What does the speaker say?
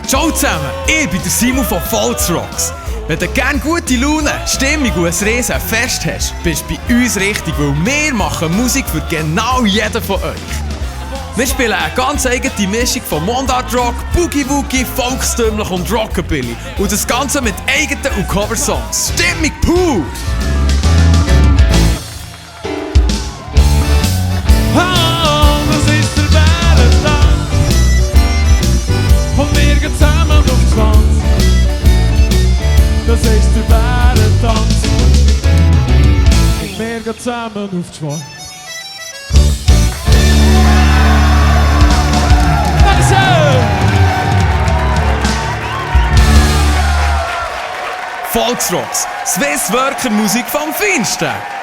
Ciao zusammen, ich bin der Simon von Volksrocks. Wenn du gerne gute Laune, Stimmung und ein riesen Fest hast, bist du bei uns richtig, weil wir machen Musik für genau jeden von euch. Wir spielen eine ganz eigene Mischung von Mundart-Rock, Boogie-Woogie, Volkstümlich und Rockabilly. Und das Ganze mit eigenen und Coversongs. Stimmung pur! Das ist der Bärentanz und wir gehen zusammen auf die Wand. Das ist der Bärentanz und wir gehen zusammen auf die Wand. Volksrocks, Swiss Worker Musik vom Feinsten.